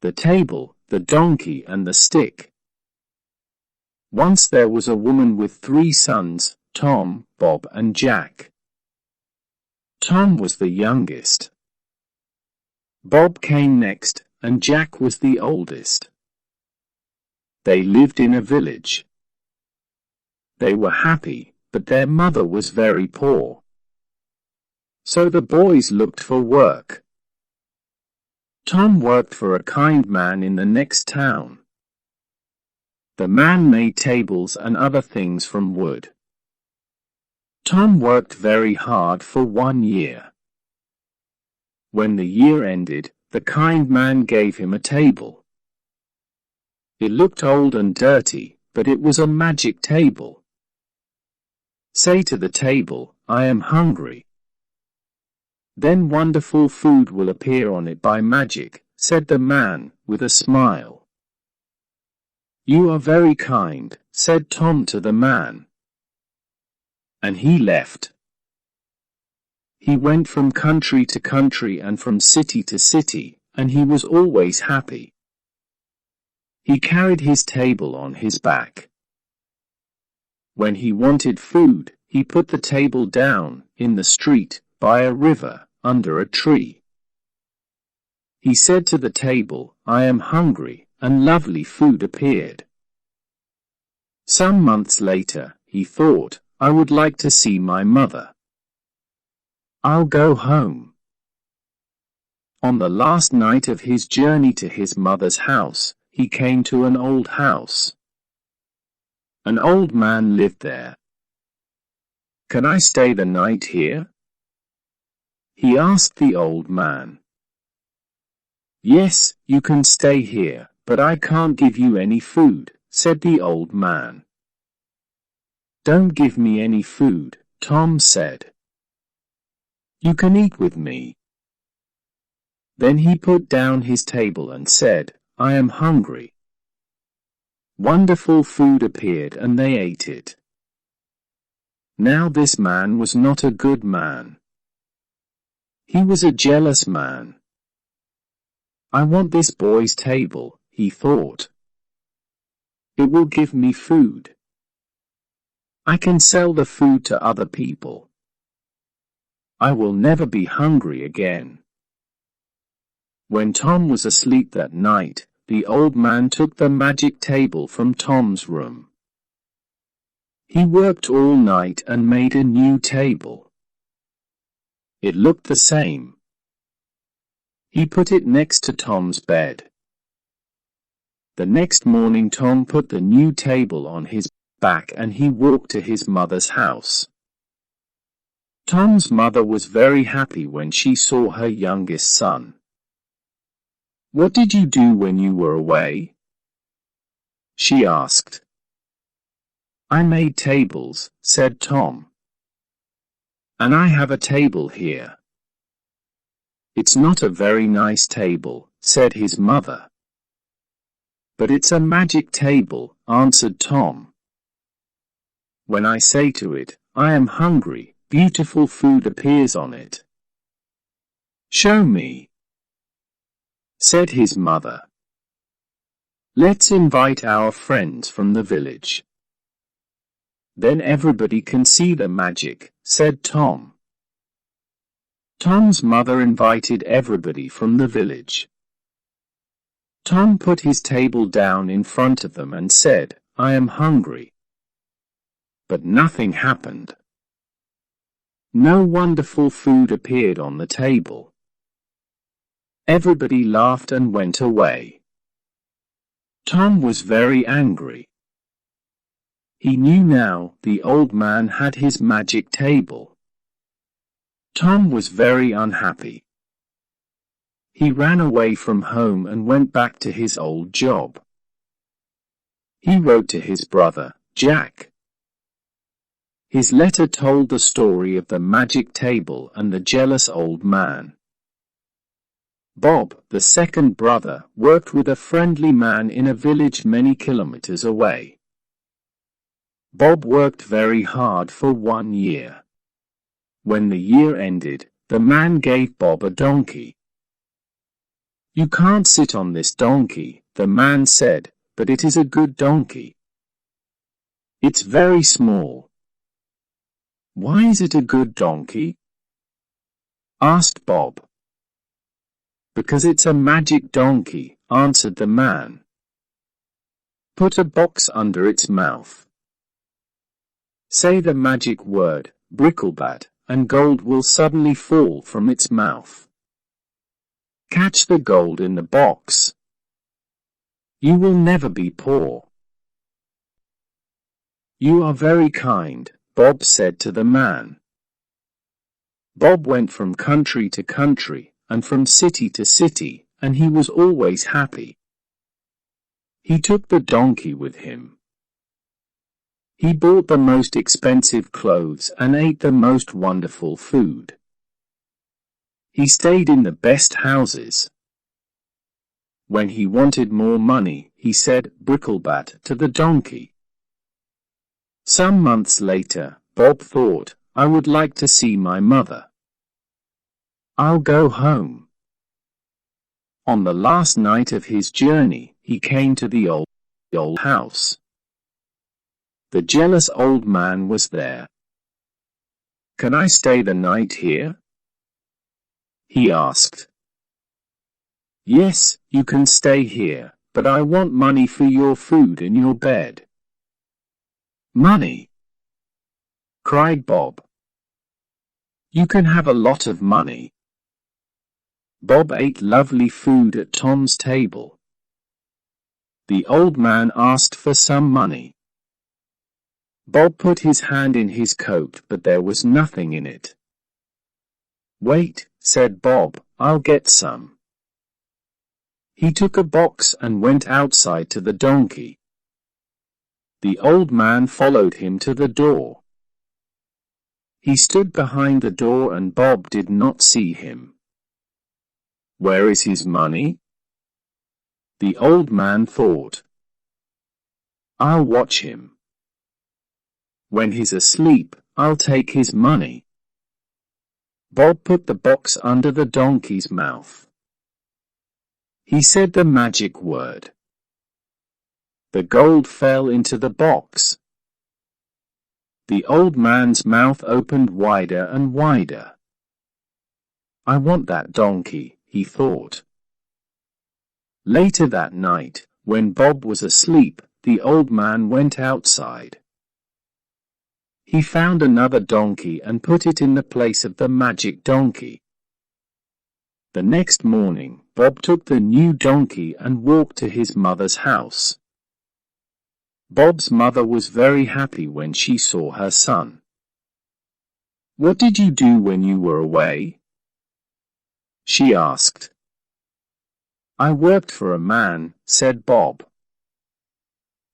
the table, the donkey and the stick. Once there was a woman with 3 sons, Tom, Bob and Jack. Tom was the youngest. Bob came next, and Jack was the oldest. They lived in a village. They were happy, but their mother was very poor. So the boys looked for work. Tom worked for a kind man in the next town. The man made tables and other things from wood. Tom worked very hard for 1 year. When the year ended, the kind man gave him a table. It looked old and dirty, but it was a magic table. Say to the table, "I am hungry." Then wonderful food will appear on it by magic, said the man, with a smile. You are very kind, said Tom to the man. And he left. He went from country to country and from city to city, and he was always happy. He carried his table on his back. When he wanted food, he put the table down, in the street, by a river, under a tree. He said to the table, "I am hungry," and lovely food appeared. Some months later, he thought, "I would like to see my mother. I'll go home." On the last night of his journey to his mother's house, he came to an old house. An old man lived there. "Can I stay the night here?" he asked the old man. "Yes, you can stay here, but I can't give you any food," said the old man. "Don't give me any food," Tom said. "You can eat with me." Then he put down his table and said, "I am hungry." Wonderful food appeared and they ate it. Now this man was not a good man. He was a jealous man. "I want this boy's table," he thought. "It will give me food. I can sell the food to other people. I will never be hungry again." When Tom was asleep that night, the old man took the magic table from Tom's room. He worked all night and made a new table. It looked the same. He put it next to Tom's bed. The next morning Tom put the new table on his back and he walked to his mother's house. Tom's mother was very happy when she saw her youngest son. "What did you do when you were away?" she asked. "I made tables," said Tom. "And I have a table here." "It's not a very nice table," said his mother. "But it's a magic table," answered Tom. "When I say to it, 'I am hungry,' beautiful food appears on it." "Show me," said his mother. "Let's invite our friends from the village. Then everybody can see the magic," said Tom. Tom's mother invited everybody from the village. Tom put his table down in front of them and said, "I am hungry." But nothing happened. No wonderful food appeared on the table. Everybody laughed and went away. Tom was very angry. He knew now the old man had his magic table. Tom was very unhappy. He ran away from home and went back to his old job. He wrote to his brother, Jack. His letter told the story of the magic table and the jealous old man. Bob, the second brother, worked with a friendly man in a village many kilometers away. Bob worked very hard for 1 year. When the year ended, the man gave Bob a donkey. "You can't sit on this donkey," the man said, "but it is a good donkey. It's very small." "Why is it a good donkey?" asked Bob. "Because it's a magic donkey," answered the man. "Put a box under its mouth. Say the magic word, Bricklebat, and gold will suddenly fall from its mouth. Catch the gold in the box. You will never be poor." "You are very kind," Bob said to the man. Bob went from country to country, and from city to city, and he was always happy. He took the donkey with him. He bought the most expensive clothes and ate the most wonderful food. He stayed in the best houses. When he wanted more money, he said Bricklebat to the donkey. Some months later, Bob thought, "I would like to see my mother. I'll go home." On the last night of his journey, he came to the old house. The jealous old man was there. "Can I stay the night here?" he asked. "Yes, you can stay here, but I want money for your food and your bed." "Money?" cried Bob. "You can have a lot of money." Bob ate lovely food at Tom's table. The old man asked for some money. Bob put his hand in his coat, but there was nothing in it. "Wait," said Bob, "I'll get some." He took a box and went outside to the donkey. The old man followed him to the door. He stood behind the door and Bob did not see him. "Where is his money?" the old man thought. "I'll watch him. When he's asleep, I'll take his money." Bob put the box under the donkey's mouth. He said the magic word. The gold fell into the box. The old man's mouth opened wider and wider. "I want that donkey," he thought. Later that night, when Bob was asleep, the old man went outside. He found another donkey and put it in the place of the magic donkey. The next morning, Bob took the new donkey and walked to his mother's house. Bob's mother was very happy when she saw her son. "What did you do when you were away?" she asked. "I worked for a man," said Bob.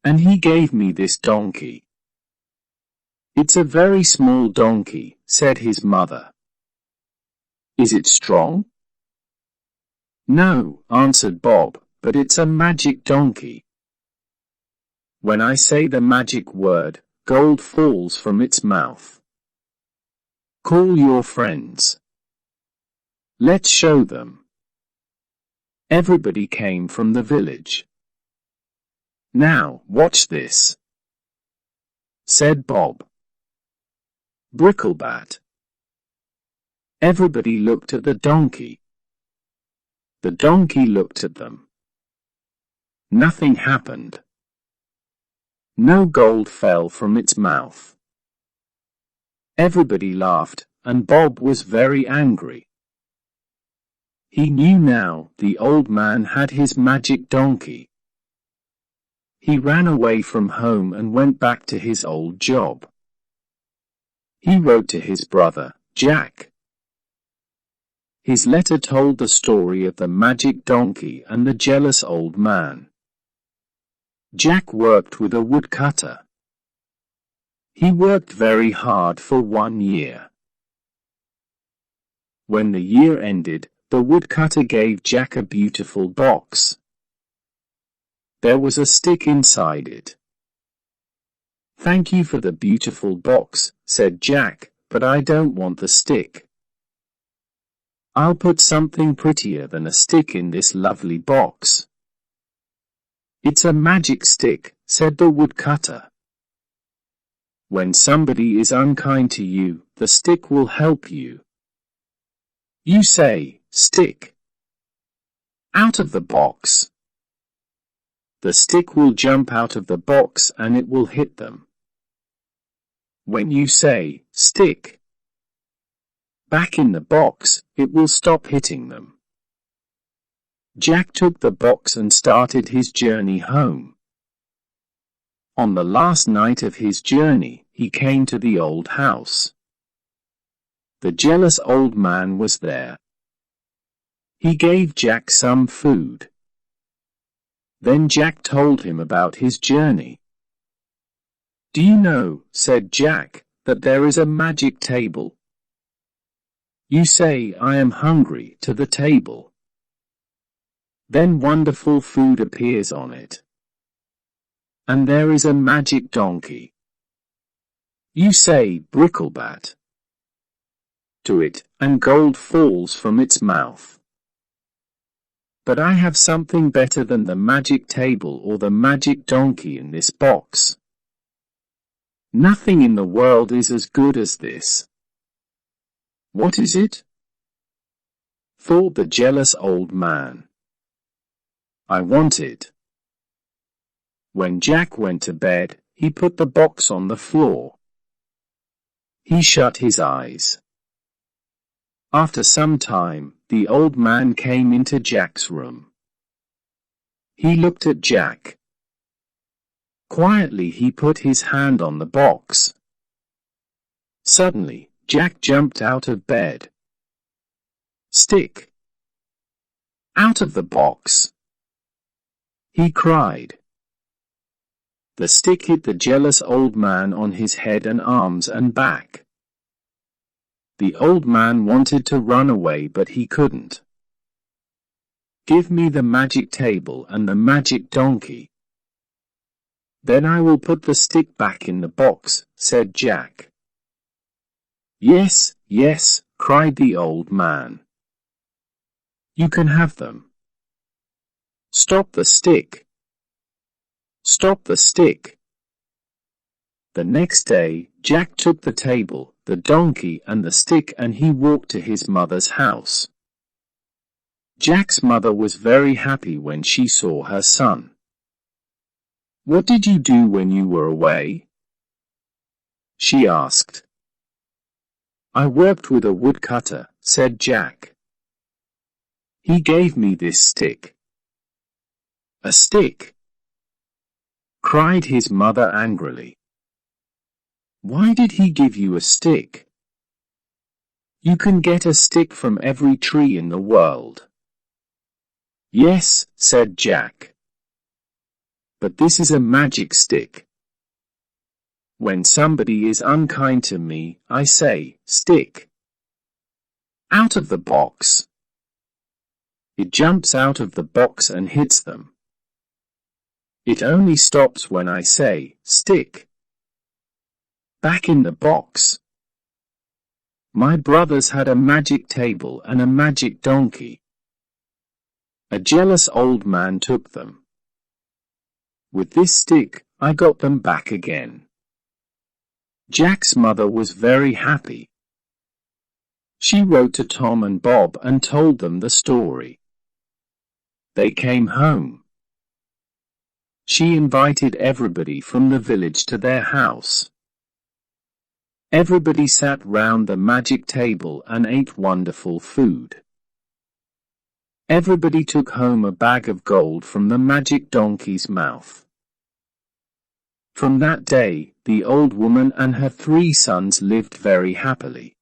"And he gave me this donkey." "It's a very small donkey," said his mother. "Is it strong?" "No," answered Bob, "but it's a magic donkey. When I say the magic word, gold falls from its mouth. Call your friends. Let's show them." Everybody came from the village. "Now, watch this," said Bob. Bricklebat. Everybody looked at the donkey. The donkey looked at them. Nothing happened. No gold fell from its mouth. Everybody laughed, and Bob was very angry. He knew now the old man had his magic donkey. He ran away from home and went back to his old job. He wrote to his brother, Jack. His letter told the story of the magic donkey and the jealous old man. Jack worked with a woodcutter. He worked very hard for 1 year. When the year ended, the woodcutter gave Jack a beautiful box. There was a stick inside it. "Thank you for the beautiful box," said Jack, "but I don't want the stick." I'll put something prettier than a stick in this lovely box. It's a magic stick, said the woodcutter. When somebody is unkind to you, the stick will help you. You say, stick. Out of the box. The stick will jump out of the box and it will hit them. When you say, stick, back in the box, it will stop hitting them. Jack took the box and started his journey home. On the last night of his journey, he came to the old house. The jealous old man was there. He gave Jack some food. Then Jack told him about his journey. Do you know, said Jack, that there is a magic table? You say, I am hungry, to the table. Then wonderful food appears on it. And there is a magic donkey. You say, Bricklebat, to it, and gold falls from its mouth. But I have something better than the magic table or the magic donkey in this box. Nothing in the world is as good as this. What is it? Thought the jealous old man. I want it. When Jack went to bed, he put the box on the floor. He shut his eyes. After some time, the old man came into Jack's room. He looked at Jack. Quietly he put his hand on the box. Suddenly, Jack jumped out of bed. Stick! Out of the box! He cried. The stick hit the jealous old man on his head and arms and back. The old man wanted to run away but he couldn't. Give me the magic table and the magic donkey. Then I will put the stick back in the box, said Jack. Yes, yes, cried the old man. You can have them. Stop the stick. Stop the stick. The next day, Jack took the table, the donkey and the stick and he walked to his mother's house. Jack's mother was very happy when she saw her son. What did you do when you were away? She asked. I worked with a woodcutter, said Jack. He gave me this stick. A stick? Cried his mother angrily. Why did he give you a stick? You can get a stick from every tree in the world. Yes, said Jack. But this is a magic stick. When somebody is unkind to me, I say, stick. Out of the box. It jumps out of the box and hits them. It only stops when I say, stick. Back in the box. My brothers had a magic table and a magic donkey. A jealous old man took them. With this stick, I got them back again. Jack's mother was very happy. She wrote to Tom and Bob and told them the story. They came home. She invited everybody from the village to their house. Everybody sat round the magic table and ate wonderful food. Everybody took home a bag of gold from the magic donkey's mouth. From that day, the old woman and her 3 sons lived very happily.